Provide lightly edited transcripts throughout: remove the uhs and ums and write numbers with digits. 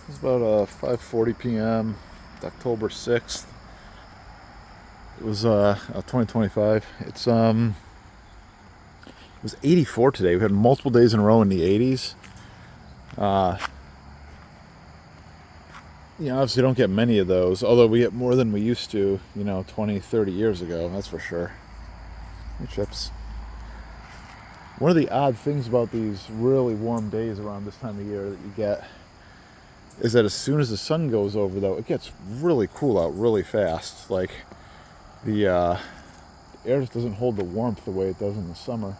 It's about 5:40 p.m. October 6th. It was 2025. It was 84 today. We had multiple days in a row in the 80s. Uh, Obviously don't get many of those, although we get more than we used to, 20, 30 years ago, that's for sure. Hey, Chips. One of the odd things about these really warm days around this time of year that you get is that as soon as the sun goes over, though, it gets really cool out really fast. Like, the air just doesn't hold the warmth the way it does in the summer.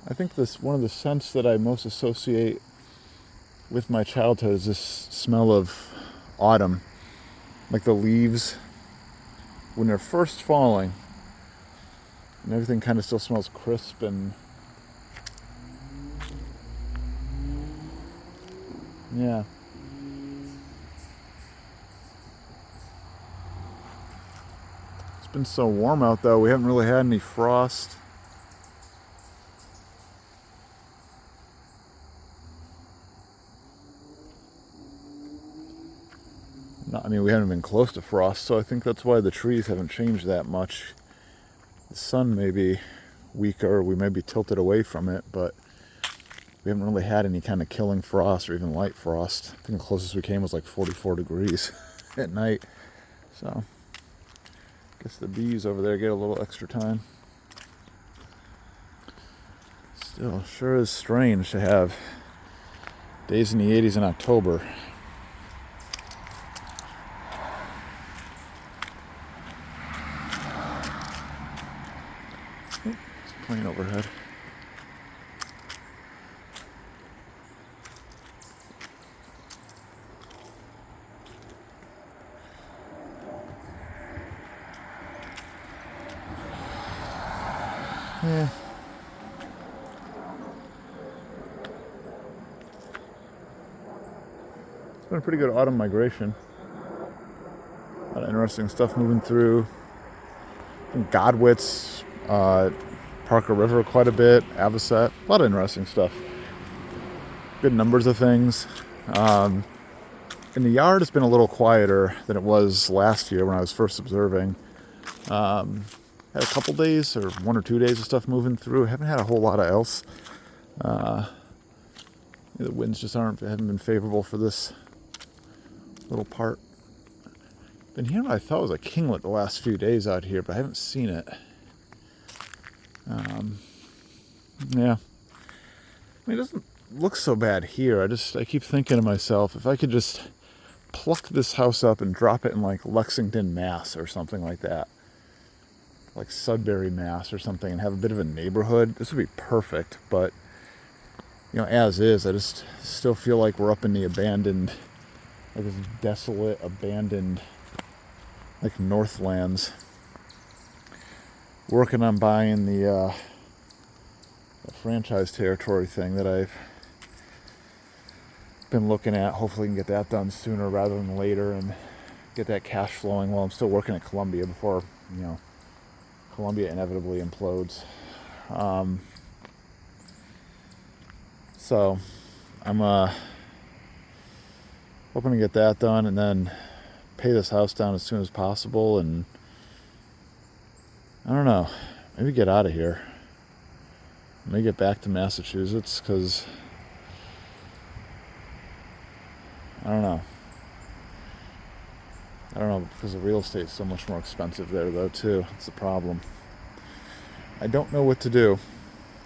I think this one of the scents that I most associate with my childhood is this smell of autumn, like the leaves when they're first falling, and everything kind of still smells crisp and yeah. It's been so warm out though. We haven't really had any frost. I mean, we haven't been close to frost, so I think that's why the trees haven't changed that much. The sun may be weaker, we may be tilted away from it, but we haven't really had any kind of killing frost or even light frost. I think the closest we came was like 44 degrees at night. So, I guess the bees over there get a little extra time. Still, sure is strange to have days in the 80s in October. It's a plane overhead. Yeah. It's been a pretty good autumn migration. A lot of interesting stuff moving through. Godwitz, Parker River quite a bit, Avocet, a lot of interesting stuff. Good numbers of things. In the yard, it's been a little quieter than it was last year when I was first observing. Had a couple days or 1 or 2 days of stuff moving through. Haven't had a whole lot of else. The winds just haven't been favorable for this little part. Been hearing what I thought was a kinglet the last few days out here, but I haven't seen it. Yeah. I mean, it doesn't look so bad here. I keep thinking to myself, if I could just pluck this house up and drop it in like Lexington, Mass or something like that. Like Sudbury, Mass or something, and have a bit of a neighborhood, this would be perfect. But, as is, I just still feel like we're up in the abandoned, like this desolate, abandoned, like Northlands. Working on buying the franchise territory thing that I've been looking at. Hopefully, I can get that done sooner rather than later and get that cash flowing while I'm still working at Columbia before, Columbia inevitably implodes. So, I'm hoping to get that done and then pay this house down as soon as possible, and I don't know, maybe get out of here. Maybe get back to Massachusetts, because I don't know, because the real estate's so much more expensive there though too. That's the problem. I don't know what to do.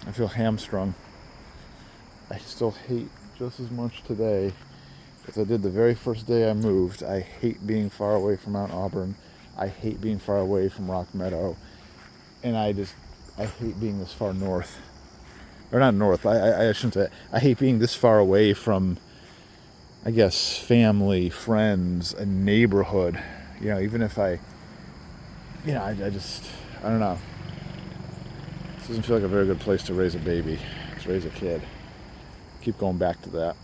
I feel hamstrung. I still hate just as much today as I did the very first day I moved. I hate being far away from Mount Auburn. I hate being far away from Rock Meadow. And I hate being this far north. Or not north, I shouldn't say it. I hate being this far away from, I guess, family, friends, a neighborhood. Even if I don't know. This doesn't feel like a very good place to raise a baby, to raise a kid. Keep going back to that.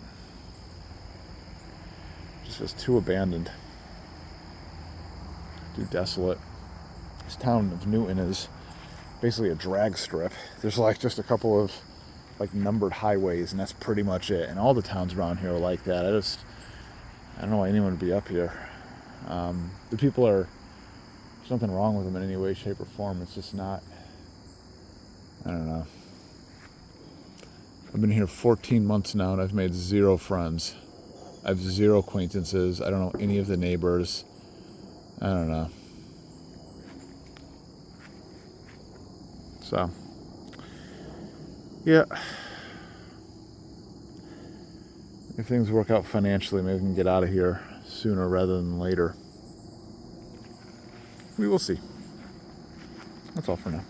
Just feels too abandoned, too desolate. This town of Newton is basically a drag strip. There's like just a couple of like numbered highways, and that's pretty much it. And all the towns around here are like that. I don't know why anyone would be up here. The people there's nothing wrong with them in any way, shape, or form. It's just not, I don't know. I've been here 14 months now, and I've made 0 friends. I have 0 acquaintances. I don't know any of the neighbors. I don't know. So, yeah. If things work out financially, maybe we can get out of here sooner rather than later. We will see. That's all for now.